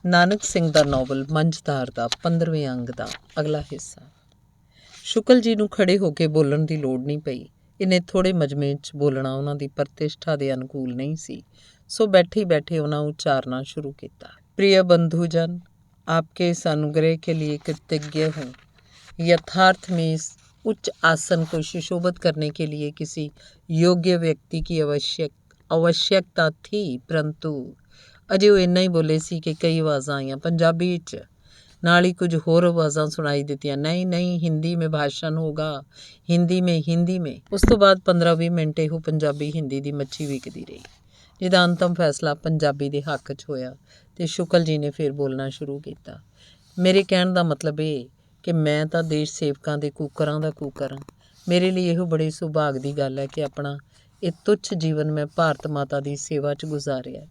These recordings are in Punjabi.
ਨਾਨਕ ਸਿੰਘ ਦਾ ਨਾਵਲ ਮੰਝਧਾਰ ਦਾ 15ਵੇਂ ਅੰਗ ਦਾ ਅਗਲਾ ਹਿੱਸਾ। ਸ਼ੁਕਲ ਜੀ ਨੂੰ ਖੜੇ ਹੋ ਕੇ ਬੋਲਣ ਦੀ ਲੋੜ ਨਹੀਂ ਪਈ। ਇੰਨੇ ਥੋੜ੍ਹੇ ਮਜਮੇ 'ਚ ਬੋਲਣਾ ਉਹਨਾਂ ਦੀ ਪ੍ਰਤਿਸ਼ਠਾ ਦੇ ਅਨੁਕੂਲ ਨਹੀਂ ਸੀ, ਸੋ ਬੈਠੇ ਬੈਠੇ ਉਹਨਾਂ ਉਚਾਰਨਾ ਸ਼ੁਰੂ ਕੀਤਾ। प्रिय बंधुजन, आपके इस अनुग्रह के लिए कृतज्ञ हूँ। यथार्थ में इस उच्च आसन को सुशोभित करने के लिए किसी योग्य व्यक्ति की आवश्यकता थी, परंतु ਅਜੇ ਉਹ ਇੰਨਾ ਹੀ ਬੋਲੇ ਸੀ ਕਿ ਕਈ ਆਵਾਜ਼ਾਂ ਆਈਆਂ ਪੰਜਾਬੀ ਵਿੱਚ, ਨਾਲ ਹੀ ਕੁਝ ਹੋਰ ਆਵਾਜ਼ਾਂ ਸੁਣਾਈ ਦਿੱਤੀਆਂ, ਨਹੀਂ ਨਹੀਂ ਹਿੰਦੀ ਮੇਂ ਭਾਸ਼ਣ ਹੋਗਾ, ਹਿੰਦੀ ਮੇਂ। ਉਸ ਤੋਂ ਬਾਅਦ 15-20 ਮਿੰਟ ਇਹੋ ਪੰਜਾਬੀ ਹਿੰਦੀ ਦੀ ਮੱਛੀ ਵਿਕਦੀ ਰਹੀ, ਜਿਹਦਾ ਅੰਤਮ ਫੈਸਲਾ ਪੰਜਾਬੀ ਦੇ ਹੱਕ 'ਚ ਹੋਇਆ ਤੇ ਸ਼ੁਕਲ ਜੀ ਨੇ ਫਿਰ ਬੋਲਣਾ ਸ਼ੁਰੂ ਕੀਤਾ। ਮੇਰੇ ਕਹਿਣ ਦਾ ਮਤਲਬ ਇਹ ਕਿ ਮੈਂ ਤਾਂ ਦੇਸ਼ ਸੇਵਕਾਂ ਦੇ ਕੂਕਰਾਂ ਦਾ ਕੂਕਰ ਹਾਂ। ਮੇਰੇ ਲਈ ਇਹੋ ਬੜੇ ਸੁਭਾਗ ਦੀ ਗੱਲ ਹੈ ਕਿ ਆਪਣਾ ਇਹ ਤੁੱਛ ਜੀਵਨ ਮੈਂ ਭਾਰਤ ਮਾਤਾ ਦੀ ਸੇਵਾ 'ਚ ਗੁਜ਼ਾਰਿਆ।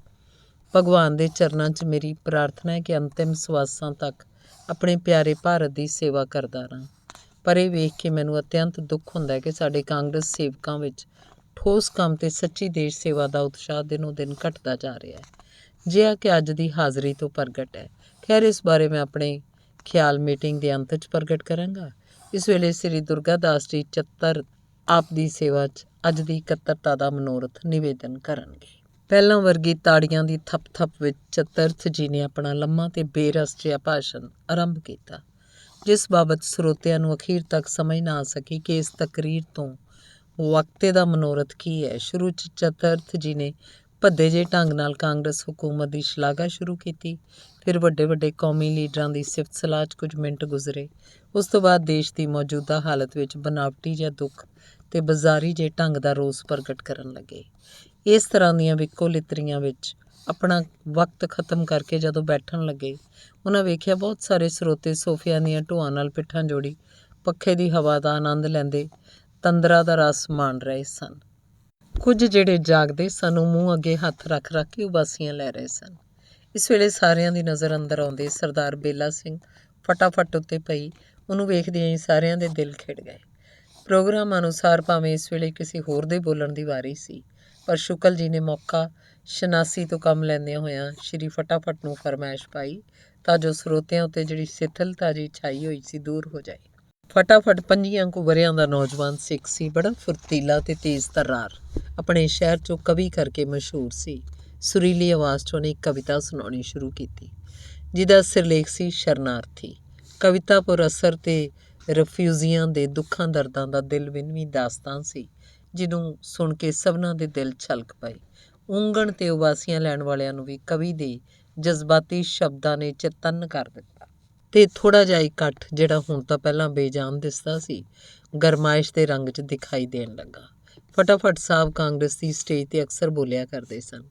ਭਗਵਾਨ ਦੇ ਚਰਨਾਂ 'ਚ ਮੇਰੀ ਪ੍ਰਾਰਥਨਾ ਹੈ ਕਿ ਅੰਤਿਮ ਸਵਾਸਾਂ ਤੱਕ ਆਪਣੇ ਪਿਆਰੇ ਭਾਰਤ ਦੀ ਸੇਵਾ ਕਰਦਾ ਰਹਾਂ। ਪਰ ਇਹ ਵੇਖ ਕੇ ਮੈਨੂੰ ਅਤਿਅੰਤ ਦੁੱਖ ਹੁੰਦਾ ਹੈ ਕਿ ਸਾਡੇ ਕਾਂਗਰਸ ਸੇਵਕਾਂ ਵਿੱਚ ਠੋਸ ਕੰਮ ਤੇ ਸੱਚੀ ਦੇਸ਼ ਸੇਵਾ ਦਾ ਉਤਸ਼ਾਹ ਦਿਨੋਂ ਦਿਨ ਘਟਦਾ ਜਾ ਰਿਹਾ ਹੈ, ਜਿਹਾ ਕਿ ਅੱਜ ਦੀ ਹਾਜ਼ਰੀ ਤੋਂ ਪ੍ਰਗਟ ਹੈ। ਖੈਰ, ਇਸ ਬਾਰੇ ਮੈਂ ਆਪਣੇ ਖਿਆਲ ਮੀਟਿੰਗ ਦੇ ਅੰਤ 'ਚ ਪ੍ਰਗਟ ਕਰਾਂਗਾ। ਇਸ ਵੇਲੇ ਸ੍ਰੀ ਦੁਰਗਾ ਦਾਸ ਜੀ ਚੱਤਰ ਆਪ ਦੀ ਸੇਵਾ 'ਚ ਅੱਜ ਦੀ ਇਕੱਤਰਤਾ ਦਾ ਮਨੋਰਥ ਨਿਵੇਦਨ ਕਰਨਗੇ। ਪਹਿਲਾਂ ਵਰਗੀ ਤਾੜੀਆਂ ਦੀ ਥਪ ਵਿੱਚ ਚਤਰਥ ਜੀ ਨੇ ਆਪਣਾ ਲੰਮਾ ਤੇ ਬੇਰਸ ਜਿਹਾ ਭਾਸ਼ਣ ਆਰੰਭ ਕੀਤਾ, ਜਿਸ ਬਾਬਤ ਸਰੋਤਿਆਂ ਨੂੰ ਅਖੀਰ ਤੱਕ ਸਮਝ ਨਾ ਆ ਸਕੀ ਕਿ ਇਸ ਤਕਰੀਰ ਤੋਂ ਵਕਤੇ ਦਾ ਮਨੋਰਥ ਕੀ ਹੈ। ਸ਼ੁਰੂ 'ਚ ਚਤਰਥ ਜੀ ਨੇ ਭੱਦੇ ਜਿਹੇ ਢੰਗ ਨਾਲ ਕਾਂਗਰਸ ਹੁਕੂਮਤ ਦੀ ਸ਼ਲਾਘਾ ਸ਼ੁਰੂ ਕੀਤੀ। ਫਿਰ ਵੱਡੇ ਕੌਮੀ ਲੀਡਰਾਂ ਦੀ ਸਿਫਤ ਸਲਾਹ 'ਚ ਕੁਝ ਮਿੰਟ ਗੁਜ਼ਰੇ। ਉਸ ਤੋਂ ਬਾਅਦ ਦੇਸ਼ ਦੀ ਮੌਜੂਦਾ ਹਾਲਤ ਵਿੱਚ ਬਨਾਵਟੀ ਜਿਹਾ ਦੁੱਖ ਤੇ ਬਾਜ਼ਾਰੀ ਜਿਹੇ ਢੰਗ ਦਾ ਰੋਸ ਪ੍ਰਗਟ ਕਰਨ ਲੱਗੇ। ਇਸ ਤਰ੍ਹਾਂ ਦੀਆਂ ਵਿਕੋ ਲਿਤਰੀਆਂ ਵਿੱਚ ਆਪਣਾ ਵਕਤ ਖ਼ਤਮ ਕਰਕੇ ਜਦੋਂ ਬੈਠਣ ਲੱਗੇ, ਉਹਨਾਂ ਵੇਖਿਆ ਬਹੁਤ ਸਾਰੇ ਸਰੋਤੇ ਸੋਫਿਆਂ ਦੀਆਂ ਢੋਆਂ ਨਾਲ ਪਿੱਠਾਂ ਜੋੜੀ ਪੱਖੇ ਦੀ ਹਵਾ ਦਾ ਆਨੰਦ ਲੈਂਦੇ ਤੰਦਰਾ ਦਾ ਰਸ ਮਾਣ ਰਹੇ ਸਨ। ਕੁਝ ਜਿਹੜੇ ਜਾਗਦੇ ਸਨ ਉਹ ਮੂੰਹ ਅੱਗੇ ਹੱਥ ਰੱਖ ਕੇ ਉਬਾਸੀਆਂ ਲੈ ਰਹੇ ਸਨ। ਇਸ ਵੇਲੇ ਸਾਰਿਆਂ ਦੀ ਨਜ਼ਰ ਅੰਦਰ ਆਉਂਦੇ ਸਰਦਾਰ ਬੇਲਾ ਸਿੰਘ ਫਟਾਫਟ ਉੱਤੇ ਪਈ। ਉਹਨੂੰ ਵੇਖਦਿਆਂ ਹੀ ਸਾਰਿਆਂ ਦੇ ਦਿਲ ਖਿੜ ਗਏ। ਪ੍ਰੋਗਰਾਮ ਅਨੁਸਾਰ ਭਾਵੇਂ ਇਸ ਵੇਲੇ ਕਿਸੇ ਹੋਰ ਦੇ ਬੋਲਣ ਦੀ ਵਾਰੀ ਸੀ, ਪਰ ਸ਼ੁਕਲ ਜੀ ਨੇ ਮੌਕਾ ਸ਼ਨਾਸੀ ਤੋਂ ਕੰਮ ਲੈਂਦਿਆਂ ਹੋਇਆਂ ਸ਼੍ਰੀ ਫਟਾਫਟ ਨੂੰ ਫਰਮਾਇਸ਼ ਪਾਈ ਤਾਂ ਜੋ ਸਰੋਤਿਆਂ ਉੱਤੇ ਜਿਹੜੀ ਸਿਥਲਤਾ ਜੀ ਛਾਈ ਹੋਈ ਸੀ ਦੂਰ ਹੋ ਜਾਏ। ਫਟਾਫਟ 25 ਕੁ ਵਰ੍ਹਿਆਂ ਦਾ ਨੌਜਵਾਨ ਸਿੱਖ ਸੀ, ਬੜਾ ਫੁਰਤੀਲਾ ਤੇ ਤੇਜ਼ ਤਰਾਰ। ਆਪਣੇ ਸ਼ਹਿਰ 'ਚੋਂ ਕਵੀ ਕਰਕੇ ਮਸ਼ਹੂਰ ਸੀ। ਸੁਰੀਲੀ ਆਵਾਜ਼ 'ਚ ਉਹਨੇ ਇੱਕ ਕਵਿਤਾ ਸੁਣਾਉਣੀ ਸ਼ੁਰੂ ਕੀਤੀ, ਜਿਹਦਾ ਸਿਰਲੇਖ ਸੀ ਸ਼ਰਨਾਰਥੀ। ਕਵਿਤਾ ਪੁਰ ਅਸਰ ਤੇ ਰਿਫਿਊਜ਼ੀਆਂ ਦੇ ਦੁੱਖਾਂ ਦਰਦਾਂ ਦਾ ਦਿਲ ਵਿੰਨਵੀਂ ਦਾਸਤਾਨ ਸੀ, ਜਿਹਨੂੰ ਸੁਣ ਕੇ ਸਭਨਾਂ ਦੇ ਦਿਲ ਛਲਕ ਪਏ। ਉਂਗਣ ਤੇ ਉਬਾਸੀਆਂ ਲੈਣ ਵਾਲਿਆਂ ਨੂੰ ਵੀ ਕਵੀ ਦੇ ਜਜ਼ਬਾਤੀ ਸ਼ਬਦਾਂ ਨੇ ਚੇਤੰਨ ਕਰ ਦਿੱਤਾ ਤੇ ਥੋੜ੍ਹਾ ਜਿਹਾ ਇਕੱਠ, ਜਿਹੜਾ ਹੁਣ ਤਾਂ ਪਹਿਲਾਂ ਬੇਜਾਨ ਦਿਸਦਾ ਸੀ, ਗਰਮਾਇਸ਼ ਦੇ ਰੰਗ 'ਚ ਦਿਖਾਈ ਦੇਣ ਲੱਗਾ। ਫਟਾਫਟ ਸਾਹਿਬ ਕਾਂਗਰਸ ਦੀ ਸਟੇਜ 'ਤੇ ਅਕਸਰ ਬੋਲਿਆ ਕਰਦੇ ਸਨ,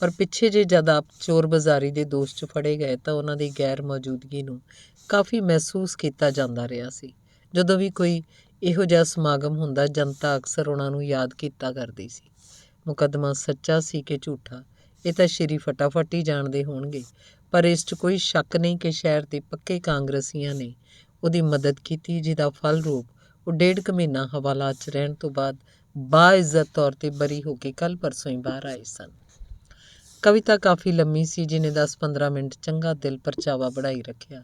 ਪਰ ਪਿੱਛੇ ਜੇ ਜਦ ਆਪ ਚੋਰ ਬਾਜ਼ਾਰੀ ਦੇ ਦੋਸ਼ 'ਚ ਫੜੇ ਗਏ ਤਾਂ ਉਹਨਾਂ ਦੀ ਗੈਰ ਮੌਜੂਦਗੀ ਨੂੰ ਕਾਫੀ ਮਹਿਸੂਸ ਕੀਤਾ ਜਾਂਦਾ ਰਿਹਾ ਸੀ। ਜਦੋਂ ਵੀ ਕੋਈ ਇਹੋ ਜਿਹਾ ਸਮਾਗਮ ਹੁੰਦਾ, ਜਨਤਾ ਅਕਸਰ ਉਹਨਾਂ ਨੂੰ ਯਾਦ ਕੀਤਾ ਕਰਦੀ ਸੀ। ਮੁਕੱਦਮਾ ਸੱਚਾ ਸੀ ਕਿ ਝੂਠਾ, ਇਹ ਤਾਂ ਸ਼੍ਰੀ ਫਟਾਫਟ ਹੀ ਜਾਣਦੇ ਹੋਣਗੇ, ਪਰ ਇਸ 'ਚ ਕੋਈ ਸ਼ੱਕ ਨਹੀਂ ਕਿ ਸ਼ਹਿਰ ਦੇ ਪੱਕੇ ਕਾਂਗਰਸੀਆਂ ਨੇ ਉਹਦੀ ਮਦਦ ਕੀਤੀ, ਜਿਹਦਾ ਫਲ ਰੂਪ ਉਹ 1.5 ਮਹੀਨਾ ਹਵਾਲਾਤ 'ਚ ਰਹਿਣ ਤੋਂ ਬਾਅਦ ਬਾਇੱਜ਼ਤ ਤੌਰ 'ਤੇ ਬਰੀ ਹੋ ਕੇ ਕੱਲ੍ਹ ਪਰਸੋਂ ਹੀ ਬਾਹਰ ਆਏ ਸਨ। ਕਵਿਤਾ ਕਾਫੀ ਲੰਮੀ ਸੀ, ਜਿਹਨੇ 10-15 ਮਿੰਟ ਚੰਗਾ ਦਿਲ ਪਰਚਾਵਾ ਬਣਾਈ ਰੱਖਿਆ।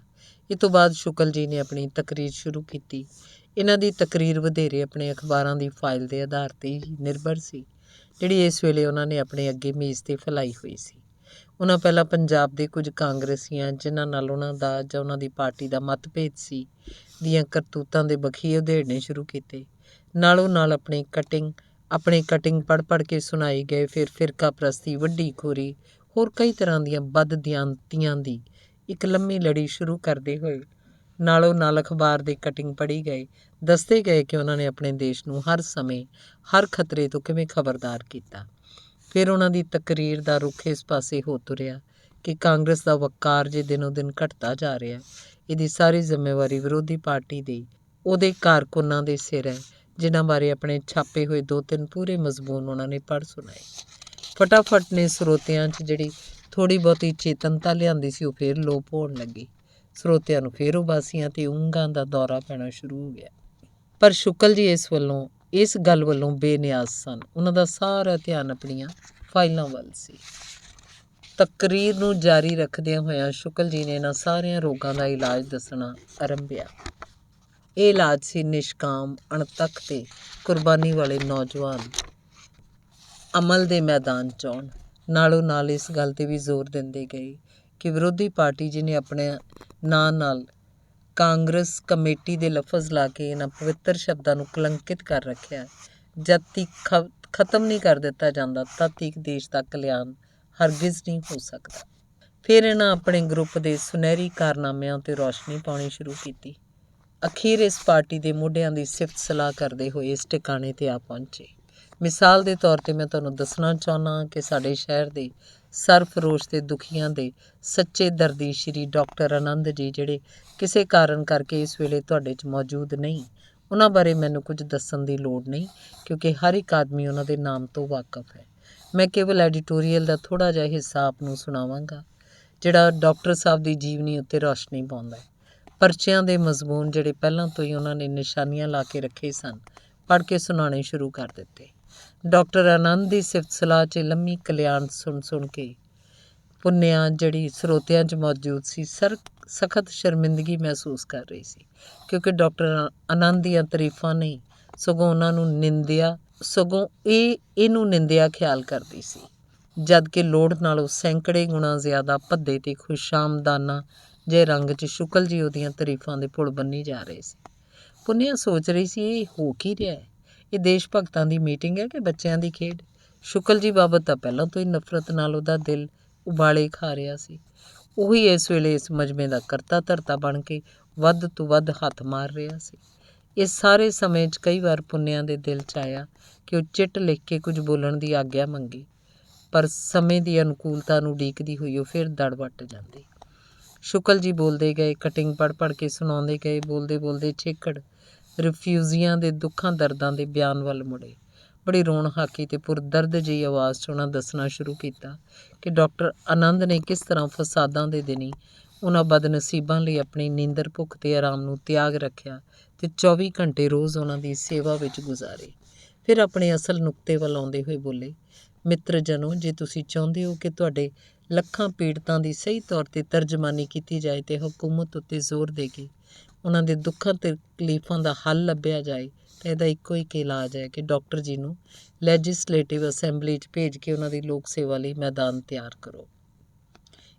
ਇਹ ਤੋਂ ਬਾਅਦ ਸ਼ੁਕਲ ਜੀ ਨੇ ਆਪਣੀ ਤਕਰੀਰ ਸ਼ੁਰੂ ਕੀਤੀ। ਇਹਨਾਂ ਦੀ ਤਕਰੀਰ ਵਧੇਰੇ ਆਪਣੇ ਅਖਬਾਰਾਂ ਦੀ ਫਾਈਲ ਦੇ ਆਧਾਰ 'ਤੇ ਹੀ ਨਿਰਭਰ ਸੀ, ਜਿਹੜੀ ਇਸ ਵੇਲੇ ਉਹਨਾਂ ਨੇ ਆਪਣੇ ਅੱਗੇ ਮੇਜ਼ 'ਤੇ ਫੈਲਾਈ ਹੋਈ ਸੀ। ਉਹਨਾਂ ਪਹਿਲਾਂ ਪੰਜਾਬ ਦੇ ਕੁਝ ਕਾਂਗਰਸੀਆਂ, ਜਿਨ੍ਹਾਂ ਨਾਲ ਉਹਨਾਂ ਦਾ ਜਾਂ ਉਹਨਾਂ ਦੀ ਪਾਰਟੀ ਦਾ ਮਤਭੇਦ ਸੀ, ਦੀਆਂ ਕਰਤੂਤਾਂ ਦੇ ਬਖੀਏ ਉਧੇੜਨੇ ਸ਼ੁਰੂ ਕੀਤੇ। ਨਾਲੋਂ ਨਾਲ ਆਪਣੇ ਕਟਿੰਗ ਪੜ੍ਹ ਕੇ ਸੁਣਾਈ ਗਏ। ਫਿਰ ਫਿਰਕਾ ਪ੍ਰਸਤੀ, ਵੱਢੀ ਖੋਰੀ, ਹੋਰ ਕਈ ਤਰ੍ਹਾਂ ਦੀਆਂ ਬਦਦਿਆਂਤੀਆਂ ਦੀ ਇੱਕ ਲੰਮੀ ਲੜੀ ਸ਼ੁਰੂ ਕਰਦੇ ਹੋਏ ਨਾਲੋਂ ਨਾਲ ਅਖਬਾਰ ਦੇ ਕਟਿੰਗ ਪੜ੍ਹੀ ਗਏ। ਦੱਸਦੇ ਗਏ ਕਿ ਉਹਨਾਂ ਨੇ ਆਪਣੇ ਦੇਸ਼ ਨੂੰ ਹਰ ਸਮੇਂ ਹਰ ਖਤਰੇ ਤੋਂ ਕਿਵੇਂ ਖਬਰਦਾਰ ਕੀਤਾ। ਫਿਰ ਉਹਨਾਂ ਦੀ ਤਕਰੀਰ ਦਾ ਰੁਖ ਇਸ ਪਾਸੇ ਹੋ ਤੁਰਿਆ ਕਿ ਕਾਂਗਰਸ ਦਾ ਵਕਾਰ ਜੇ ਦਿਨੋਂ ਦਿਨ ਘਟਦਾ ਜਾ ਰਿਹਾ, ਇਹਦੀ ਸਾਰੀ ਜ਼ਿੰਮੇਵਾਰੀ ਵਿਰੋਧੀ ਪਾਰਟੀ ਦੇ ਉਹਦੇ ਕਾਰਕੁਨਾਂ ਦੇ ਸਿਰ ਹੈ, ਜਿਨ੍ਹਾਂ ਬਾਰੇ ਆਪਣੇ ਛਾਪੇ ਹੋਏ 2-3 ਪੂਰੇ ਮਜ਼ਮੂਨ ਉਹਨਾਂ ਨੇ ਪੜ੍ਹ ਸੁਣਾਏ। ਫਟਾਫਟ ਨੇ ਸਰੋਤਿਆਂ 'ਚ ਜਿਹੜੀ ਥੋੜ੍ਹੀ ਬਹੁਤੀ ਚੇਤਨਤਾ ਲਿਆਂਦੀ ਸੀ, ਉਹ ਫਿਰ ਲੋਪ ਹੋਣ ਲੱਗੀ। ਸਰੋਤਿਆਂ ਨੂੰ ਫਿਰ ਉਬਾਸੀਆਂ ਤੇ ਉਂਘਾਂ ਦਾ ਦੌਰਾ ਪੈਣਾ ਸ਼ੁਰੂ ਹੋ ਗਿਆ। ਪਰ ਸ਼ੁਕਲ ਜੀ ਇਸ ਗੱਲ ਵੱਲੋਂ ਬੇਨਿਆਜ਼ ਸਨ। ਉਹਨਾਂ ਦਾ ਸਾਰਾ ਧਿਆਨ ਆਪਣੀਆਂ ਫਾਈਲਾਂ ਵੱਲ ਸੀ। ਤਕਰੀਰ ਨੂੰ ਜਾਰੀ ਰੱਖਦਿਆਂ ਹੋਇਆਂ ਸ਼ੁਕਲ ਜੀ ਨੇ ਇਹਨਾਂ ਸਾਰਿਆਂ ਰੋਗਾਂ ਦਾ ਇਲਾਜ ਦੱਸਣਾ ਆਰੰਭਿਆ। ਇਹ ਇਲਾਜ ਸੀ ਨਿਸ਼ਕਾਮ, ਅਣਥੱਕ ਤੇ ਕੁਰਬਾਨੀ ਵਾਲੇ ਨੌਜਵਾਨ ਅਮਲ ਦੇ ਮੈਦਾਨ 'ਚ ਆਉਣ। ਨਾਲੋਂ ਨਾਲ ਇਸ ਗੱਲ 'ਤੇ ਵੀ ਜ਼ੋਰ ਦਿੰਦੇ ਗਏ ਕਿ ਵਿਰੋਧੀ ਪਾਰਟੀ ਜਿਹਨੇ ਆਪਣੇ ਨਾਂ ਨਾਲ ਕਾਂਗਰਸ ਕਮੇਟੀ ਦੇ ਲਫ਼ਜ਼ ਲਾ ਕੇ ਇਹਨਾਂ ਪਵਿੱਤਰ ਸ਼ਬਦਾਂ ਨੂੰ ਕਲੰਕਿਤ ਕਰ ਰੱਖਿਆ, ਜਦ ਤੱਕ ਖਤਮ ਨਹੀਂ ਕਰ ਦਿੱਤਾ ਜਾਂਦਾ ਤਦ ਤੱਕ ਦੇਸ਼ ਦਾ ਕਲਿਆਣ ਹਰਗਿਜ਼ ਨਹੀਂ ਹੋ ਸਕਦਾ। ਫਿਰ ਇਹਨਾਂ ਆਪਣੇ ਗਰੁੱਪ ਦੇ ਸੁਨਹਿਰੀ ਕਾਰਨਾਮਿਆਂ 'ਤੇ ਰੌਸ਼ਨੀ ਪਾਉਣੀ ਸ਼ੁਰੂ ਕੀਤੀ। ਅਖੀਰ ਇਸ ਪਾਰਟੀ ਦੇ ਮੋਢਿਆਂ ਦੀ ਸਿਫਤ ਸਲਾਹ ਕਰਦੇ ਹੋਏ ਇਸ ਟਿਕਾਣੇ 'ਤੇ ਆ ਪਹੁੰਚੇ। ਮਿਸਾਲ ਦੇ ਤੌਰ 'ਤੇ ਮੈਂ ਤੁਹਾਨੂੰ ਦੱਸਣਾ ਚਾਹੁੰਦਾ ਕਿ ਸਾਡੇ ਸ਼ਹਿਰ ਦੇ ਸਰਫਰੋਸ਼ ਤੇ ਦੁਖੀਆਂ ਦੇ ਸੱਚੇ ਦਰਦੀ ਸ਼੍ਰੀ ਡਾਕਟਰ ਆਨੰਦ ਜੀ, ਜਿਹੜੇ ਕਿਸੇ ਕਾਰਨ ਕਰਕੇ ਇਸ ਵੇਲੇ ਤੁਹਾਡੇ 'ਚ ਮੌਜੂਦ ਨਹੀਂ, ਉਹਨਾਂ ਬਾਰੇ ਮੈਨੂੰ ਕੁਝ ਦੱਸਣ ਦੀ ਲੋੜ ਨਹੀਂ, ਕਿਉਂਕਿ ਹਰ ਇੱਕ ਆਦਮੀ ਉਹਨਾਂ ਦੇ ਨਾਮ ਤੋਂ ਵਾਕਫ ਹੈ। ਮੈਂ ਕੇਵਲ ਐਡੀਟੋਰੀਅਲ ਦਾ ਥੋੜ੍ਹਾ ਜਿਹਾ ਹਿੱਸਾ ਆਪ ਨੂੰ ਸੁਣਾਵਾਂਗਾ, ਜਿਹੜਾ ਡਾਕਟਰ ਸਾਹਿਬ ਦੀ ਜੀਵਨੀ ਉੱਤੇ ਰੌਸ਼ਨੀ ਪਾਉਂਦਾ ਹੈ। ਪਰਚਿਆਂ ਦੇ ਮਜ਼ਮੂਨ ਜਿਹੜੇ ਪਹਿਲਾਂ ਤੋਂ ਹੀ ਉਹਨਾਂ ਨੇ ਨਿਸ਼ਾਨੀਆਂ ਲਾ ਕੇ ਰੱਖੇ ਸਨ, ਪੜ੍ਹ ਕੇ ਸੁਣਾਉਣੇ ਸ਼ੁਰੂ ਕਰ ਦਿੱਤੇ। ਡਾਕਟਰ ਆਨੰਦ ਦੀ ਸਿਫਤ ਸਲਾਹ 'ਚ ਲੰਮੀ ਕਲਿਆਣ ਸੁਣ ਕੇ ਪੁੰਨਿਆ, ਜਿਹੜੀ ਸਰੋਤਿਆਂ 'ਚ ਮੌਜੂਦ ਸੀ, ਸਖਤ ਸ਼ਰਮਿੰਦਗੀ ਮਹਿਸੂਸ ਕਰ ਰਹੀ ਸੀ, ਕਿਉਂਕਿ ਡਾਕਟਰ ਆਨੰਦ ਦੀਆਂ ਤਾਰੀਫਾਂ ਨਹੀਂ ਸਗੋਂ ਉਹਨਾਂ ਨੂੰ ਇਹਨੂੰ ਨਿੰਦਿਆ ਖਿਆਲ ਕਰਦੀ ਸੀ, ਜਦ ਕਿ ਲੋੜ ਨਾਲੋਂ ਸੈਂਕੜੇ ਗੁਣਾ ਜ਼ਿਆਦਾ ਭੱਦੇ ਤੇ ਖੁਸ਼ਾਮਦਾਨਾ ਜੇ ਰੰਗ 'ਚ ਸ਼ੁਕਲ ਜੀ ਉਹਦੀਆਂ ਤਾਰੀਫਾਂ ਦੇ ਪੁਲ ਬੰਨੀ ਜਾ ਰਹੇ ਸੀ। ਪੁੰਨਿਆ ਸੋਚ ਰਹੀ ਸੀ, ਇਹ ਹੋ ਕੀ ਰਿਹਾ ਹੈ? ਇਹ ਦੇਸ਼ ਭਗਤਾਂ ਦੀ ਮੀਟਿੰਗ ਹੈ ਕਿ ਬੱਚਿਆਂ ਦੀ ਖੇਡ? ਸ਼ੁਕਲ ਜੀ ਬਾਬਤ ਤਾਂ ਪਹਿਲਾਂ ਤੋਂ ਹੀ ਨਫ਼ਰਤ ਨਾਲ ਉਹਦਾ ਦਿਲ ਉਬਾਲੇ ਖਾ ਰਿਹਾ ਸੀ। ਉਹੀ ਇਸ ਵੇਲੇ ਇਸ ਮਜਮੇ ਦਾ ਕਰਤਾ ਧਰਤਾ ਬਣ ਕੇ ਵੱਧ ਤੋਂ ਵੱਧ ਹੱਥ ਮਾਰ ਰਿਹਾ ਸੀ। ਇਸ ਸਾਰੇ ਸਮੇਂ 'ਚ ਕਈ ਵਾਰ ਪੁੰਨਿਆ ਦੇ ਦਿਲ 'ਚ ਆਇਆ ਕਿ ਉਹ ਚਿੱਟ ਲਿਖ ਕੇ ਕੁਝ ਬੋਲਣ ਦੀ ਆਗਿਆ ਮੰਗੇ, ਪਰ ਸਮੇਂ ਦੀ ਅਨੁਕੂਲਤਾ ਨੂੰ ਉਡੀਕਦੀ ਹੋਈ ਉਹ ਫਿਰ ਦੜ ਵੱਟ ਜਾਂਦੀ। ਸ਼ੁਕਲ ਜੀ ਬੋਲਦੇ ਗਏ, ਕਟਿੰਗ ਪੜ੍ਹ ਕੇ ਸੁਣਾਉਂਦੇ ਗਏ। ਬੋਲਦੇ ਬੋਲਦੇ ਛੇਕੜ ਰਿਫਿਊਜ਼ੀਆਂ ਦੇ ਦੁੱਖਾਂ ਦਰਦਾਂ ਦੇ ਬਿਆਨ ਵੱਲ ਮੁੜੇ। ਬੜੀ ਰੋਣ ਹਾਕੀ ਤੇ ਪੁਰਦਰਦ ਜਿਹੀ ਆਵਾਜ਼ 'ਚ ਉਹਨਾਂ ਦੱਸਣਾ ਸ਼ੁਰੂ ਕੀਤਾ ਕਿ ਡਾਕਟਰ ਆਨੰਦ ਨੇ ਕਿਸ ਤਰ੍ਹਾਂ ਫਸਾਦਾਂ ਦੇ ਦਿਨੀਂ ਉਹਨਾਂ ਬਦਨਸੀਬਾਂ ਲਈ ਆਪਣੀ ਨੀਂਦਰ, ਭੁੱਖ ਤੇ ਆਰਾਮ ਨੂੰ ਤਿਆਗ ਰੱਖਿਆ ਤੇ 24 ਘੰਟੇ ਰੋਜ਼ ਉਹਨਾਂ ਦੀ ਸੇਵਾ ਵਿੱਚ ਗੁਜ਼ਾਰੇ। ਫਿਰ ਆਪਣੇ ਅਸਲ ਨੁਕਤੇ ਵੱਲ ਆਉਂਦੇ ਹੋਏ ਬੋਲੇ, ਮਿੱਤਰ ਜਨੋ, ਜੇ ਤੁਸੀਂ ਚਾਹੁੰਦੇ ਹੋ ਕਿ ਤੁਹਾਡੇ ਲੱਖਾਂ ਪੀੜਤਾਂ ਦੀ ਸਹੀ ਤੌਰ 'ਤੇ ਤਰਜਮਾਨੀ ਕੀਤੀ ਜਾਏ ਤੇ ਹਕੂਮਤ ਉੱਤੇ ਜ਼ੋਰ ਦੇ ਕੇ ਉਹਨਾਂ ਦੇ ਦੁੱਖਾਂ ਤੇ ਤਕਲੀਫਾਂ ਦਾ ਹੱਲ ਲੱਭਿਆ ਜਾਏ, ਤਾਂ ਇਹਦਾ ਇੱਕੋ ਇੱਕ ਇਲਾਜ ਹੈ ਕਿ ਡਾਕਟਰ ਜੀ ਨੂੰ ਲੈਜਿਸਲੇਟਿਵ ਅਸੈਂਬਲੀ 'ਚ ਭੇਜ ਕੇ ਉਹਨਾਂ ਦੀ ਲੋਕ ਸੇਵਾ ਲਈ ਮੈਦਾਨ ਤਿਆਰ ਕਰੋ,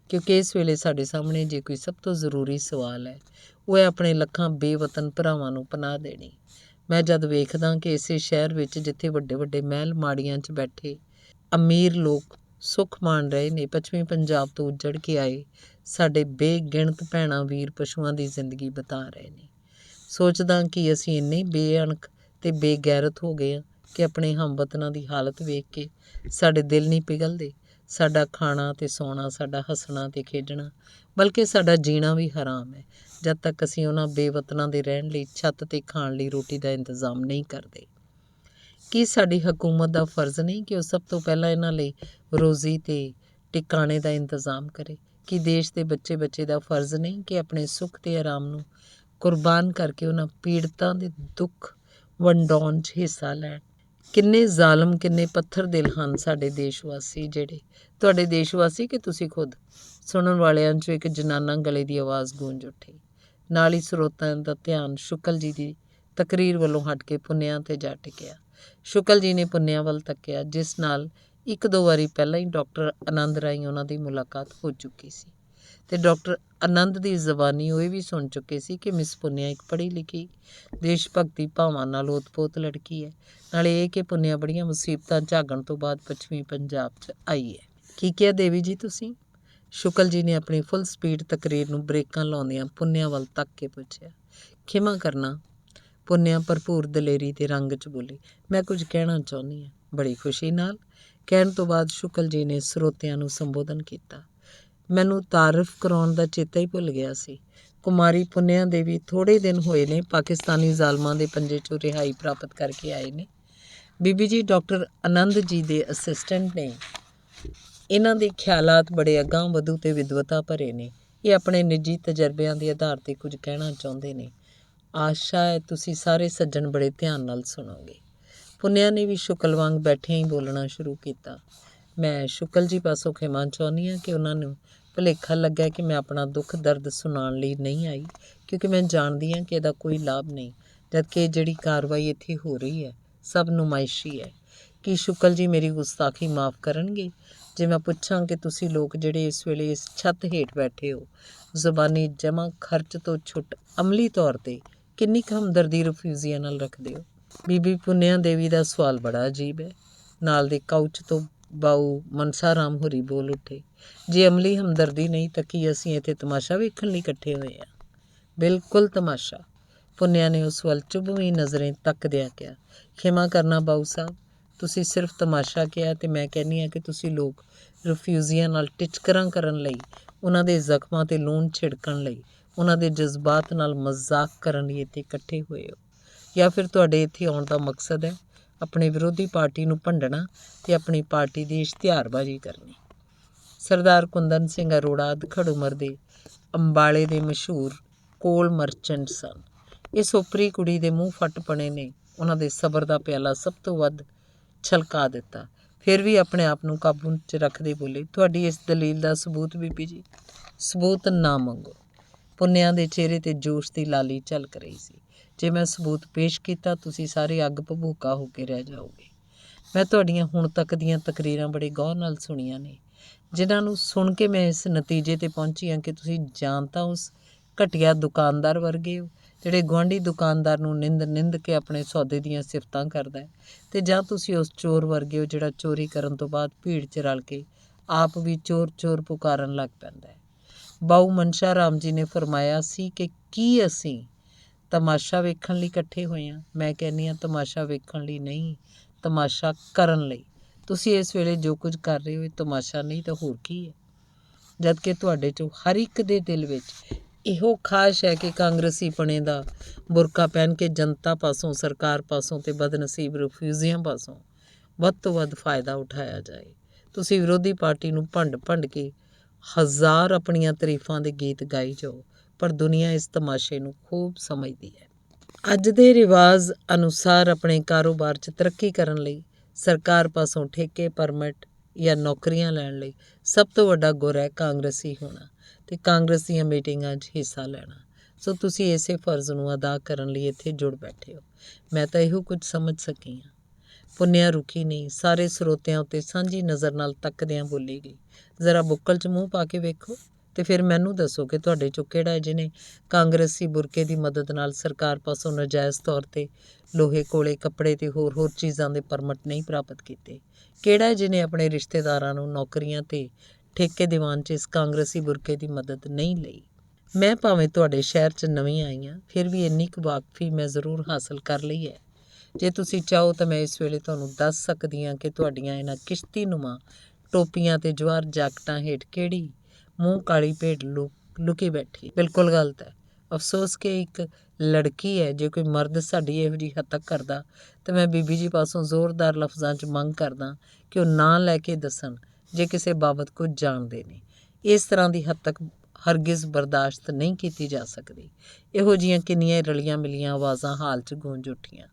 ਕਿਉਂਕਿ ਇਸ ਵੇਲੇ ਸਾਡੇ ਸਾਹਮਣੇ ਜੇ ਕੋਈ ਸਭ ਤੋਂ ਜ਼ਰੂਰੀ ਸਵਾਲ ਹੈ, ਉਹ ਹੈ ਆਪਣੇ ਲੱਖਾਂ ਬੇਵਤਨ ਭਰਾਵਾਂ ਨੂੰ ਪਨਾਹ ਦੇਣੀ। ਮੈਂ ਜਦ ਵੇਖਦਾ ਕਿ ਇਸੇ ਸ਼ਹਿਰ ਵਿੱਚ ਜਿੱਥੇ ਵੱਡੇ ਵੱਡੇ ਮਹਿਲ ਮਾੜੀਆਂ 'ਚ ਬੈਠੇ ਅਮੀਰ ਲੋਕ ਸੁੱਖ ਮਾਣ ਰਹੇ ਨੇ, ਪੱਛਮੀ ਪੰਜਾਬ ਤੋਂ ਉੱਜੜ ਕੇ ਆਏ ਸਾਡੇ ਬੇਗਿਣਤ ਭੈਣਾਂ ਵੀਰ ਪਸ਼ੂਆਂ ਦੀ ਜ਼ਿੰਦਗੀ ਬਿਤਾ ਰਹੇ ਨੇ, ਸੋਚਦਾ ਕਿ ਅਸੀਂ ਇੰਨੇ ਬੇਅਣਖ ਤੇ ਬੇਗੈਰਤ ਹੋ ਗਏ ਹਾਂ ਕਿ ਆਪਣੇ ਹਮਵਤਨਾਂ ਦੀ ਹਾਲਤ ਵੇਖ ਕੇ ਸਾਡੇ ਦਿਲ ਨਹੀਂ ਪਿਘਲਦੇ। ਸਾਡਾ ਖਾਣਾ ਤੇ ਸੌਣਾ, ਸਾਡਾ ਹੱਸਣਾ ਤੇ ਖੇਡਣਾ, ਬਲਕਿ ਸਾਡਾ ਜੀਣਾ ਵੀ ਹਰਾਮ ਹੈ, ਜਦ ਤੱਕ ਅਸੀਂ ਉਹਨਾਂ ਬੇਵਤਨਾਂ ਦੇ ਰਹਿਣ ਲਈ ਛੱਤ ਤੇ ਖਾਣ ਲਈ ਰੋਟੀ ਦਾ ਇੰਤਜ਼ਾਮ ਨਹੀਂ ਕਰਦੇ। ਕੀ ਸਾਡੀ ਹਕੂਮਤ ਦਾ ਫਰਜ਼ ਨਹੀਂ ਕਿ ਉਹ ਸਭ ਤੋਂ ਪਹਿਲਾਂ ਇਹਨਾਂ ਲਈ ਰੋਜ਼ੀ ਤੇ ਟਿਕਾਣੇ ਦਾ ਇੰਤਜ਼ਾਮ ਕਰੇ? ਕੀ ਦੇਸ਼ ਦੇ ਬੱਚੇ ਦਾ ਫਰਜ਼ ਨਹੀਂ ਕਿ ਆਪਣੇ ਸੁੱਖ ਤੇ ਆਰਾਮ ਨੂੰ ਕੁਰਬਾਨ ਕਰਕੇ ਉਹਨਾਂ ਪੀੜਤਾਂ ਦੇ ਦੁੱਖ ਵੰਡਾਉਣ 'ਚ ਹਿੱਸਾ ਲੈਣ? ਕਿੰਨੇ ਜ਼ਾਲਮ, ਕਿੰਨੇ ਪੱਥਰ ਦਿਲ ਹਨ ਸਾਡੇ ਦੇਸ਼ ਵਾਸੀ, ਜਿਹੜੇ ਤੁਹਾਡੇ ਦੇਸ਼ ਵਾਸੀ ਕਿ ਤੁਸੀਂ ਖੁਦ। ਸੁਣਨ ਵਾਲਿਆਂ 'ਚੋਂ ਇੱਕ ਜਨਾਨਾ ਗਲੇ ਦੀ ਆਵਾਜ਼ ਗੂੰਜ ਉੱਠੀ। ਨਾਲ ਹੀ ਸਰੋਤਿਆਂ ਦਾ ਧਿਆਨ ਸ਼ੁਕਲ ਜੀ ਦੀ ਤਕਰੀਰ ਵੱਲੋਂ ਹਟ ਕੇ ਪੁੰਨਿਆ 'ਤੇ ਜਾ ਟਿਕਿਆ। ਸ਼ੁਕਲ ਜੀ ਨੇ ਪੁੰਨਿਆ ਵੱਲ ਤੱਕਿਆ, ਜਿਸ ਨਾਲ ਇੱਕ ਦੋ ਵਾਰੀ ਪਹਿਲਾਂ ਹੀ ਡਾਕਟਰ ਆਨੰਦ ਰਾਹੀਂ ਉਹਨਾਂ ਦੀ ਮੁਲਾਕਾਤ ਹੋ ਚੁੱਕੀ ਸੀ ਤੇ ਡਾਕਟਰ ਆਨੰਦ ਦੀ ਜ਼ਬਾਨੀ ਉਹ ਇਹ ਵੀ ਸੁਣ ਚੁੱਕੇ ਸੀ ਕਿ ਮਿਸ ਪੁੰਨਿਆ ਇੱਕ ਪੜ੍ਹੀ ਲਿਖੀ, ਦੇਸ਼ ਭਗਤੀ ਭਾਵਾਂ ਨਾਲ ਓਤ-ਪੋਤ ਲੜਕੀ ਹੈ। ਨਾਲੇ ਇਹ ਕਿ ਪੁੰਨਿਆ ਬੜੀਆਂ ਮੁਸੀਬਤਾਂ ਝਾਗਣ ਤੋਂ ਬਾਅਦ ਪੱਛਮੀ ਪੰਜਾਬ 'ਚ ਆਈ ਹੈ। ਕੀ ਕਿਹਾ ਦੇਵੀ ਜੀ ਤੁਸੀਂ? ਸ਼ੁਕਲ ਜੀ ਨੇ ਆਪਣੀ ਫੁੱਲ ਸਪੀਡ ਤਕਰੀਰ ਨੂੰ ਬ੍ਰੇਕਾਂ ਲਾਉਂਦਿਆਂ ਪੁੰਨਿਆ ਵੱਲ ਤੱਕ ਕੇ ਪੁੱਛਿਆ। ਖਿਮਾ ਕਰਨਾ, ਪੁੰਨਿਆ ਭਰਪੂਰ ਦਲੇਰੀ ਦੇ ਰੰਗ 'ਚ ਬੋਲੀ, ਮੈਂ ਕੁਝ ਕਹਿਣਾ ਚਾਹੁੰਦੀ ਹਾਂ। ਬੜੀ ਖੁਸ਼ੀ ਨਾਲ। ਕਹਿਣ ਤੋਂ ਬਾਅਦ ਸ਼ੁਕਲ ਜੀ ਨੇ ਸਰੋਤਿਆਂ ਨੂੰ ਸੰਬੋਧਨ ਕੀਤਾ। ਮੈਨੂੰ ਤਾਰਫ ਕਰਾਉਣ ਦਾ ਚੇਤਾ ਹੀ ਭੁੱਲ ਗਿਆ ਸੀ। ਕੁਮਾਰੀ ਪੁੰਨਿਆ ਦੇਵੀ ਥੋੜ੍ਹੇ ਦਿਨ ਹੋਏ ਨੇ ਪਾਕਿਸਤਾਨੀ ਜ਼ਾਲਮਾਂ ਦੇ ਪੰਜੇ 'ਚੋਂ ਰਿਹਾਈ ਪ੍ਰਾਪਤ ਕਰਕੇ ਆਏ ਨੇ। ਬੀਬੀ ਜੀ ਡਾਕਟਰ ਆਨੰਦ ਜੀ ਦੇ ਅਸਿਸਟੈਂਟ ਨੇ। ਇਹਨਾਂ ਦੇ ਖਿਆਲਾਤ ਬੜੇ ਅਗਾਂਹ ਵਧੂ ਤੇ ਵਿਦਵਤਾ ਭਰੇ ਨੇ। ਇਹ ਆਪਣੇ ਨਿੱਜੀ ਤਜਰਬਿਆਂ ਦੇ ਆਧਾਰ 'ਤੇ ਕੁਝ ਕਹਿਣਾ ਚਾਹੁੰਦੇ ਨੇ। ਆਸ਼ਾ ਹੈ ਤੁਸੀਂ ਸਾਰੇ ਸੱਜਣ ਬੜੇ ਧਿਆਨ ਨਾਲ ਸੁਣੋਗੇ। ਪੁੰਨਿਆ ਨੇ ਵੀ ਸ਼ੁਕਲ ਵਾਂਗ ਬੈਠਿਆਂ ਹੀ ਬੋਲਣਾ ਸ਼ੁਰੂ ਕੀਤਾ। ਮੈਂ ਸ਼ੁਕਲ ਜੀ ਪਾਸੋਂ ਖਿਮਾ ਚਾਹੁੰਦੀ ਹਾਂ ਕਿ ਉਹਨਾਂ ਨੂੰ ਭੁਲੇਖਾ ਲੱਗਾ ਕਿ ਮੈਂ ਆਪਣਾ ਦੁੱਖ ਦਰਦ ਸੁਣਾਉਣ ਲਈ ਨਹੀਂ ਆਈ, ਕਿਉਂਕਿ ਮੈਂ ਜਾਣਦੀ ਹਾਂ ਕਿ ਇਹਦਾ ਕੋਈ ਲਾਭ ਨਹੀਂ, ਜਦਕਿ ਜਿਹੜੀ ਕਾਰਵਾਈ ਇੱਥੇ ਹੋ ਰਹੀ ਹੈ ਸਭ ਨੁਮਾਇਸ਼ੀ ਹੈ। ਕੀ ਸ਼ੁਕਲ ਜੀ ਮੇਰੀ ਗੁਸਤਾਖੀ ਮਾफ़ ਕਰਨਗੇ ਜੇ ਮੈਂ ਪੁੱਛਾਂ ਕਿ ਤੁਸੀਂ ਲੋਕ ਜਿਹੜੇ ਇਸ ਵੇਲੇ ਇਸ ਛੱਤ ਹੇਠ ਬੈਠੇ ਹੋ, ਜ਼ੁਬਾਨੀ ਜਮ੍ਹਾਂ ਖਰਚ ਤੋਂ ਛੁੱਟ ਅਮਲੀ ਤੌਰ 'ਤੇ ਕਿੰਨੀ ਕੁ ਹਮਦਰਦੀ ਰਫਿਊਜ਼ੀਆਂ ਨਾਲ ਰੱਖਦੇ ਹੋ? ਬੀਬੀ ਪੁੰਨਿਆ ਦੇਵੀ ਦਾ ਸਵਾਲ ਬੜਾ ਅਜੀਬ ਹੈ। ਨਾਲ ਦੇ ਕਾਊਚ ਤੋਂ ਬਾਊ ਮਨਸਾ ਰਾਮ ਹੋਰੀ ਬੋਲ ਉੱਠੇ, ਜੇ ਅਮਲੀ ਹਮਦਰਦੀ ਨਹੀਂ ਤਾਂ ਕੀ ਅਸੀਂ ਇੱਥੇ ਤਮਾਸ਼ਾ ਵੇਖਣ ਲਈ ਇਕੱਠੇ ਹੋਏ ਹਾਂ? ਬਿਲਕੁਲ ਤਮਾਸ਼ਾ। ਪੁੰਨਿਆ ਨੇ ਉਸ ਵੱਲ ਚੁਭਵੀਂ ਨਜ਼रें ਤੱਕਦਿਆਂ ਕਿਹਾ, ਖਿਮਾ ਕਰਨਾ ਬਾਊ ਸਾਹਿਬ, ਤੁਸੀਂ ਸਿਰਫ ਤਮਾਸ਼ਾ ਕਿਹਾ ਅਤੇ ਮੈਂ ਕਹਿੰਦੀ ਹਾਂ ਕਿ ਤੁਸੀਂ ਲੋਕ ਰਫਿਊਜ਼ੀਆਂ ਨਾਲ ਟਿਚਕਰਾਂ ਕਰਨ ਲਈ, ਉਹਨਾਂ ਦੇ ਜ਼ਖਮਾਂ 'ਤੇ ਲੂਣ ਛਿੜਕਣ ਲਈ, ਉਹਨਾਂ ਦੇ ਜਜ਼ਬਾਤ ਨਾਲ ਮਜ਼ਾਕ ਕਰਨ ਲਈ ਇੱਥੇ ਇਕੱਠੇ ਹੋਏ ਹੋ, ਜਾਂ ਫਿਰ ਤੁਹਾਡੇ ਇੱਥੇ ਆਉਣ ਦਾ ਮਕਸਦ ਹੈ ਆਪਣੇ ਵਿਰੋਧੀ ਪਾਰਟੀ ਨੂੰ ਭੰਡਣਾ ਅਤੇ ਆਪਣੀ ਪਾਰਟੀ ਦੀ ਇਸ਼ਤਿਹਾਰਬਾਜ਼ੀ ਕਰਨੀ। ਸਰਦਾਰ ਕੁੰਦਨ ਸਿੰਘ ਅਰੋੜਾ ਅਧਖੜ ਉਮਰ ਦੇ ਅੰਬਾਲੇ ਦੇ ਮਸ਼ਹੂਰ ਕੋਲ ਮਰਚੈਂਟ ਸਨ। ਇਸ ਓਪਰੀ ਕੁੜੀ ਦੇ ਮੂੰਹ ਫੱਟਪਣੇ ਨੇ ਉਹਨਾਂ ਦੇ ਸਬਰ ਦਾ ਪਿਆਲਾ ਸਭ ਤੋਂ ਵੱਧ ਛਲਕਾ ਦਿੱਤਾ। ਫਿਰ ਵੀ ਆਪਣੇ ਆਪ ਨੂੰ ਕਾਬੂ 'ਚ ਰੱਖਦੇ ਬੋਲੇ, ਤੁਹਾਡੀ ਇਸ ਦਲੀਲ ਦਾ ਸਬੂਤ ਬੀਬੀ ਜੀ? ਸਬੂਤ ਨਾ ਮੰਗੋ। ਪੁੰਨਿਆ ਦੇ ਚਿਹਰੇ 'ਤੇ ਜੋਸ਼ ਦੀ ਲਾਲੀ ਝਲਕ ਰਹੀ ਸੀ। ਜੇ ਮੈਂ ਸਬੂਤ ਪੇਸ਼ ਕੀਤਾ ਤੁਸੀਂ ਸਾਰੇ ਅੱਗ ਭਬੂਕਾ ਹੋ ਕੇ ਰਹਿ ਜਾਓਗੇ। ਮੈਂ ਤੁਹਾਡੀਆਂ ਹੁਣ ਤੱਕ ਦੀਆਂ ਤਕਰੀਰਾਂ ਬੜੇ ਗੌਰ ਨਾਲ ਸੁਣੀਆਂ ਨੇ, ਜਿਨ੍ਹਾਂ ਨੂੰ ਸੁਣ ਕੇ ਮੈਂ ਇਸ ਨਤੀਜੇ 'ਤੇ ਪਹੁੰਚੀ ਹਾਂ ਕਿ ਤੁਸੀਂ ਜਾਂ ਤਾਂ ਉਸ ਘਟੀਆ ਦੁਕਾਨਦਾਰ ਵਰਗੇ ਹੋ ਜਿਹੜੇ ਗੁਆਂਢੀ ਦੁਕਾਨਦਾਰ ਨੂੰ ਨਿੰਦ ਕੇ ਆਪਣੇ ਸੌਦੇ ਦੀਆਂ ਸਿਫਤਾਂ ਕਰਦਾ ਹੈ, ਅਤੇ ਜਾਂ ਤੁਸੀਂ ਉਸ ਚੋਰ ਵਰਗੇ ਹੋ ਜਿਹੜਾ ਚੋਰੀ ਕਰਨ ਤੋਂ ਬਾਅਦ ਭੀੜ 'ਚ ਰਲ ਕੇ ਆਪ ਵੀ ਚੋਰ ਚੋਰ ਪੁਕਾਰਨ ਲੱਗ ਪੈਂਦਾ ਹੈ। ਬਾਊ ਮਨਸ਼ਾ ਰਾਮ ਜੀ ਨੇ ਫਰਮਾਇਆ ਸੀ ਕਿ ਕੀ ਅਸੀਂ ਤਮਾਸ਼ਾ ਵੇਖਣ ਲਈ ਇਕੱਠੇ ਹੋਏ ਹਾਂ? ਮੈਂ ਕਹਿੰਦੀ ਹਾਂ ਤਮਾਸ਼ਾ ਵੇਖਣ ਲਈ ਨਹੀਂ, ਤਮਾਸ਼ਾ ਕਰਨ ਲਈ। ਤੁਸੀਂ ਇਸ ਵੇਲੇ ਜੋ ਕੁਝ ਕਰ ਰਹੇ ਹੋ ਇਹ ਤਮਾਸ਼ਾ ਨਹੀਂ ਤਾਂ ਹੋਰ ਕੀ ਹੈ? ਜਦਕਿ ਤੁਹਾਡੇ 'ਚੋਂ ਹਰ ਇੱਕ ਦੇ ਦਿਲ ਵਿੱਚ ਇਹੋ ਖਾਹਿਸ਼ ਹੈ ਕਿ ਕਾਂਗਰਸੀ ਪਣੇ ਦਾ ਬੁਰਕਾ ਪਹਿਨ ਕੇ ਜਨਤਾ ਪਾਸੋਂ, ਸਰਕਾਰ ਪਾਸੋਂ ਅਤੇ ਬਦਨਸੀਬ ਰਫਿਊਜ਼ੀਆਂ ਪਾਸੋਂ ਵੱਧ ਤੋਂ ਵੱਧ ਫਾਇਦਾ ਉਠਾਇਆ ਜਾਏ। ਤੁਸੀਂ ਵਿਰੋਧੀ ਪਾਰਟੀ ਨੂੰ ਭੰਡ ਕੇ ਹਜ਼ਾਰ ਆਪਣੀਆਂ ਤਾਰੀਫਾਂ ਦੇ ਗੀਤ ਗਾਈ ਜਾਓ, ਪਰ ਦੁਨੀਆ ਇਸ ਤਮਾਸ਼ੇ ਨੂੰ ਖੂਬ ਸਮਝਦੀ ਹੈ। ਅੱਜ ਦੇ ਰਿਵਾਜ਼ ਅਨੁਸਾਰ ਆਪਣੇ ਕਾਰੋਬਾਰ 'ਚ ਤਰੱਕੀ ਕਰਨ ਲਈ, ਸਰਕਾਰ ਪਾਸੋਂ ਠੇਕੇ, ਪਰਮਿਟ ਜਾਂ ਨੌਕਰੀਆਂ ਲੈਣ ਲਈ ਸਭ ਤੋਂ ਵੱਡਾ ਗੁਰ ਹੈ ਕਾਂਗਰਸੀ ਹੋਣਾ ਅਤੇ ਕਾਂਗਰਸ ਦੀਆਂ ਮੀਟਿੰਗਾਂ 'ਚ ਹਿੱਸਾ ਲੈਣਾ। ਸੋ ਤੁਸੀਂ ਇਸੇ ਫਰਜ਼ ਨੂੰ ਅਦਾ ਕਰਨ ਲਈ ਇੱਥੇ ਜੁੜ ਬੈਠੇ ਹੋ। ਮੈਂ ਤਾਂ ਇਹੋ ਕੁਝ ਸਮਝ ਸਕੀ ਹਾਂ। ਪੁੰਨਿਆ ਰੁਕੀ ਨਹੀਂ, ਸਾਰੇ ਸਰੋਤਿਆਂ ਉੱਤੇ ਸਾਂਝੀ ਨਜ਼ਰ ਨਾਲ ਤੱਕਦਿਆਂ ਬੋਲੀ ਗਈ, ਜ਼ਰਾ ਬੁੱਕਲ 'ਚ ਮੂੰਹ ਪਾ ਕੇ ਵੇਖੋ ਅਤੇ ਫਿਰ ਮੈਨੂੰ ਦੱਸੋ ਕਿ ਤੁਹਾਡੇ 'ਚੋਂ ਕਿਹੜਾ ਹੈ ਜਿਹਨੇ ਕਾਂਗਰਸੀ ਬੁਰਕੇ ਦੀ ਮਦਦ ਨਾਲ ਸਰਕਾਰ ਪਾਸੋਂ ਨਾਜਾਇਜ਼ ਤੌਰ 'ਤੇ ਲੋਹੇ ਕੋਲੇ, ਕੱਪੜੇ ਅਤੇ ਹੋਰ ਚੀਜ਼ਾਂ ਦੇ ਪਰਮਿਟ ਨਹੀਂ ਪ੍ਰਾਪਤ ਕੀਤੇ? ਕਿਹੜਾ ਹੈ ਜਿਹਨੇ ਆਪਣੇ ਰਿਸ਼ਤੇਦਾਰਾਂ ਨੂੰ ਨੌਕਰੀਆਂ 'ਤੇ ਠੇਕੇ ਦੀਵਾਨ 'ਚ ਇਸ ਕਾਂਗਰਸੀ ਬੁਰਕੇ ਦੀ ਮਦਦ ਨਹੀਂ ਲਈ? ਮੈਂ ਭਾਵੇਂ ਤੁਹਾਡੇ ਸ਼ਹਿਰ 'ਚ ਨਵੀਂ ਆਈ ਹਾਂ, ਫਿਰ ਵੀ ਇੰਨੀ ਕੁ ਵਾਕਫੀ ਮੈਂ ਜ਼ਰੂਰ ਹਾਸਲ ਕਰ ਲਈ ਹੈ। ਜੇ ਤੁਸੀਂ ਚਾਹੋ ਤਾਂ ਮੈਂ ਇਸ ਵੇਲੇ ਤੁਹਾਨੂੰ ਦੱਸ ਸਕਦੀ ਹਾਂ ਕਿ ਤੁਹਾਡੀਆਂ ਇਹਨਾਂ ਕਿਸ਼ਤੀ ਨੁਮਾ ਟੋਪੀਆਂ ਅਤੇ ਜਵਾਹਰ ਜਾਕਟਾਂ ਹੇਠ ਕਿਹੜੀ ਮੂੰਹ ਕਾਲੀ ਭੇਡ ਲੁਕੀ ਬੈਠੀ। ਬਿਲਕੁਲ ਗਲਤ ਹੈ। ਅਫਸੋਸ ਕਿ ਇੱਕ ਲੜਕੀ ਹੈ। ਜੇ ਕੋਈ ਮਰਦ ਸਾਡੀ ਇਹੋ ਜਿਹੀ ਹੱਤਕ ਕਰਦਾ ਤਾਂ ਮੈਂ ਬੀਬੀ ਜੀ ਪਾਸੋਂ ਜ਼ੋਰਦਾਰ ਲਫ਼ਜ਼ਾਂ 'ਚ ਮੰਗ ਕਰਦਾ ਕਿ ਉਹ ਨਾਂ ਲੈ ਕੇ ਦੱਸਣ ਜੇ ਕਿਸੇ ਬਾਬਤ ਕੁਝ ਜਾਣਦੇ ਨੇ। ਇਸ ਤਰ੍ਹਾਂ ਦੀ ਹੱਤਕ ਹਰਗਿਜ਼ ਬਰਦਾਸ਼ਤ ਨਹੀਂ ਕੀਤੀ ਜਾ ਸਕਦੀ। ਇਹੋ ਜਿਹੀਆਂ ਕਿੰਨੀਆਂ ਰਲੀਆਂ ਮਿਲੀਆਂ ਆਵਾਜ਼ਾਂ ਹਾਲ 'ਚ ਗੂੰਜ ਉੱਠੀਆਂ,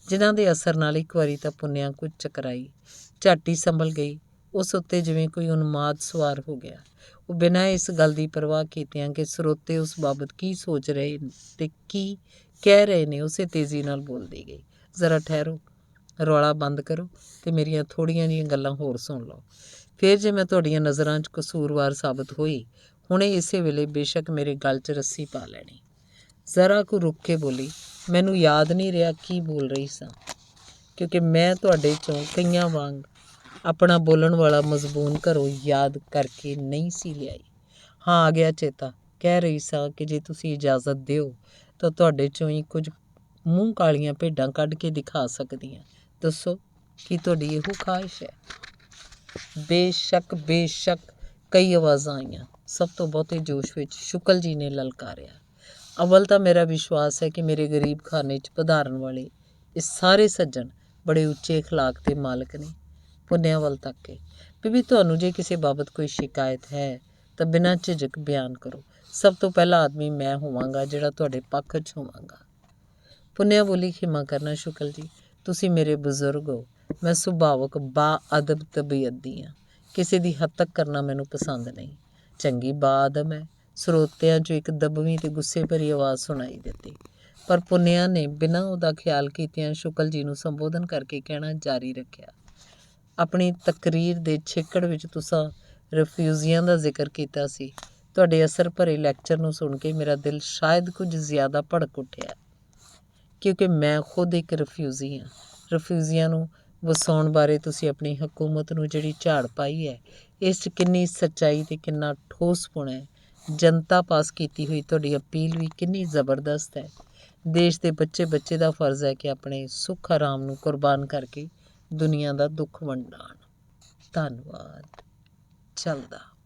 ਜਿਨ੍ਹਾਂ ਦੇ ਅਸਰ ਨਾਲ ਇੱਕ ਵਾਰੀ ਤਾਂ ਪੁੰਨਿਆ ਕੁਝ ਚਕਰਾਈ, ਝੱਟ ਹੀ ਸੰਭਲ ਗਈ। ਉਸ ਉੱਤੇ ਜਿਵੇਂ ਕੋਈ ਉਨਮਾਦ ਸਵਾਰ ਹੋ ਗਿਆ। ਉਹ ਬਿਨਾਂ ਇਸ ਗੱਲ ਦੀ ਪਰਵਾਹ ਕੀਤਿਆਂ ਕਿ ਸਰੋਤੇ ਉਸ ਬਾਬਤ ਕੀ ਸੋਚ ਰਹੇ ਅਤੇ ਕੀ ਕਹਿ ਰਹੇ ਨੇ, ਉਸੇ ਤੇਜ਼ੀ ਨਾਲ ਬੋਲਦੀ ਗਈ, ਜ਼ਰਾ ਠਹਿਰੋ, ਰੌਲਾ ਬੰਦ ਕਰੋ ਅਤੇ ਮੇਰੀਆਂ ਥੋੜ੍ਹੀਆਂ ਜਿਹੀਆਂ ਗੱਲਾਂ ਹੋਰ ਸੁਣ ਲਓ। ਫਿਰ ਜੇ ਮੈਂ ਤੁਹਾਡੀਆਂ ਨਜ਼ਰਾਂ 'ਚ ਕਸੂਰਵਾਰ ਸਾਬਤ ਹੋਈ, ਹੁਣੇ ਇਸੇ ਵੇਲੇ ਬੇਸ਼ੱਕ ਮੇਰੇ ਗਲ 'ਚ ਰੱਸੀ ਪਾ ਲੈਣੀ। ਜ਼ਰਾ ਕੁ ਰੁਕ ਕੇ ਬੋਲੀ, ਮੈਨੂੰ ਯਾਦ ਨਹੀਂ ਰਿਹਾ ਕੀ ਬੋਲ ਰਹੀ ਸਾਂ, ਕਿਉਂਕਿ ਮੈਂ ਤੁਹਾਡੇ 'ਚੋਂ ਕਈਆਂ ਵਾਂਗ ਆਪਣਾ ਬੋਲਣ ਵਾਲਾ ਮਜ਼ਬੂਨ ਘਰੋਂ ਯਾਦ ਕਰਕੇ ਨਹੀਂ ਸੀ ਲਿਆਈ। ਹਾਂ, ਆ ਗਿਆ ਚੇਤਾ। ਕਹਿ ਰਹੀ ਸਾਂ ਕਿ ਜੇ ਤੁਸੀਂ ਇਜਾਜ਼ਤ ਦਿਓ ਤਾਂ ਤੁਹਾਡੇ 'ਚੋਂ ਹੀ ਕੁਝ ਮੂੰਹ ਕਾਲੀਆਂ ਭੇਡਾਂ ਕੱਢ ਕੇ ਦਿਖਾ ਸਕਦੀ ਹਾਂ। ਦੱਸੋ, ਕੀ ਤੁਹਾਡੀ ਇਹੋ ਖਾਹਿਸ਼ ਹੈ? ਬੇਸ਼ੱਕ ਕਈ ਆਵਾਜ਼ਾਂ ਆਈਆਂ। ਸਭ ਤੋਂ ਬਹੁਤੇ ਜੋਸ਼ ਵਿੱਚ ਸ਼ੁਕਲ ਜੀ ਨੇ ਲਲਕਾਰਿਆ, ਅਵਲ ਤਾਂ ਮੇਰਾ ਵਿਸ਼ਵਾਸ ਹੈ ਕਿ ਮੇਰੇ ਗਰੀਬ ਖਾਨੇ 'ਚ ਪਧਾਰਨ ਵਾਲੇ ਇਹ ਸਾਰੇ ਸੱਜਣ ਬੜੇ ਉੱਚੇ ਅਖਲਾਕ ਦੇ ਮਾਲਕ ਨੇ। ਪੁੰਨਿਆ ਵੱਲ ਤੱਕ ਕੇ, ਬੀਬੀ ਤੁਹਾਨੂੰ ਜੇ ਕਿਸੇ ਬਾਬਤ ਕੋਈ ਸ਼ਿਕਾਇਤ ਹੈ ਤਾਂ ਬਿਨਾਂ ਝਿਜਕ ਬਿਆਨ ਕਰੋ। ਸਭ ਤੋਂ ਪਹਿਲਾ ਆਦਮੀ ਮੈਂ ਹੋਵਾਂਗਾ ਜਿਹੜਾ ਤੁਹਾਡੇ ਪੱਖ 'ਚ ਹੋਵਾਂਗਾ। ਪੁੰਨਿਆ ਬੋਲੀ, ਖਿਮਾ ਕਰਨਾ ਸ਼ੁਕਲ ਜੀ, ਤੁਸੀਂ ਮੇਰੇ ਬਜ਼ੁਰਗ ਹੋ। ਮੈਂ ਸੁਭਾਵਕ ਬਾ-ਅਦਬ ਤਬੀਅਤ ਦੀ ਹਾਂ। ਕਿਸੇ ਦੀ ਹੱਤਕ ਕਰਨਾ ਮੈਨੂੰ ਪਸੰਦ ਨਹੀਂ। ਚੰਗੀ ਬਾ-ਅਦਬ ਹੈ। ਸਰੋਤਿਆਂ 'ਚੋਂ ਇੱਕ ਦਬਵੀਂ ਤੇ ਗੁੱਸੇ ਭਰੀ ਆਵਾਜ਼ ਸੁਣਾਈ ਦਿੱਤੀ। ਪਰ ਪੁੰਨਿਆ ਨੇ ਬਿਨਾਂ ਉਹਦਾ ਖਿਆਲ ਕੀਤਿਆਂ ਸ਼ੁਕਲ ਜੀ ਨੂੰ ਸੰਬੋਧਨ ਕਰਕੇ ਕਹਿਣਾ ਜਾਰੀ ਰੱਖਿਆ। ਆਪਣੀ ਤਕਰੀਰ ਦੇ ਛੇਕੜ ਵਿੱਚ ਤੁਸੀਂ ਰਿਫਿਊਜ਼ੀਆਂ ਦਾ ਜ਼ਿਕਰ ਕੀਤਾ ਸੀ। ਤੁਹਾਡੇ ਅਸਰ ਭਰੇ ਲੈਕਚਰ ਨੂੰ ਸੁਣ ਕੇ ਮੇਰਾ ਦਿਲ ਸ਼ਾਇਦ ਕੁਝ ਜ਼ਿਆਦਾ ਭੜਕ ਉੱਠਿਆ, ਕਿਉਂਕਿ ਮੈਂ ਖੁਦ ਇੱਕ ਰਿਫਿਊਜ਼ੀ ਹਾਂ। ਰਿਫਿਊਜ਼ੀਆਂ ਨੂੰ ਵਸਾਉਣ ਬਾਰੇ ਤੁਸੀਂ ਆਪਣੀ ਹਕੂਮਤ ਨੂੰ ਜਿਹੜੀ ਝਾੜ ਪਾਈ ਹੈ, ਇਸ 'ਚ ਕਿੰਨੀ ਸੱਚਾਈ ਅਤੇ ਕਿੰਨਾ ਠੋਸਪੁਣਾ ਹੈ। ਜਨਤਾ ਪਾਸ ਕੀਤੀ ਹੋਈ ਤੁਹਾਡੀ ਅਪੀਲ ਵੀ ਕਿੰਨੀ ਜ਼ਬਰਦਸਤ ਹੈ। ਦੇਸ਼ ਦੇ ਬੱਚੇ ਬੱਚੇ ਦਾ ਫਰਜ਼ ਹੈ ਕਿ ਆਪਣੇ ਸੁੱਖ ਆਰਾਮ ਨੂੰ ਕੁਰਬਾਨ ਕਰਕੇ ਦੁਨੀਆ ਦਾ ਦੁੱਖ ਵੰਡਾਉਣ। ਧੰਨਵਾਦ। ਚੱਲਦਾ।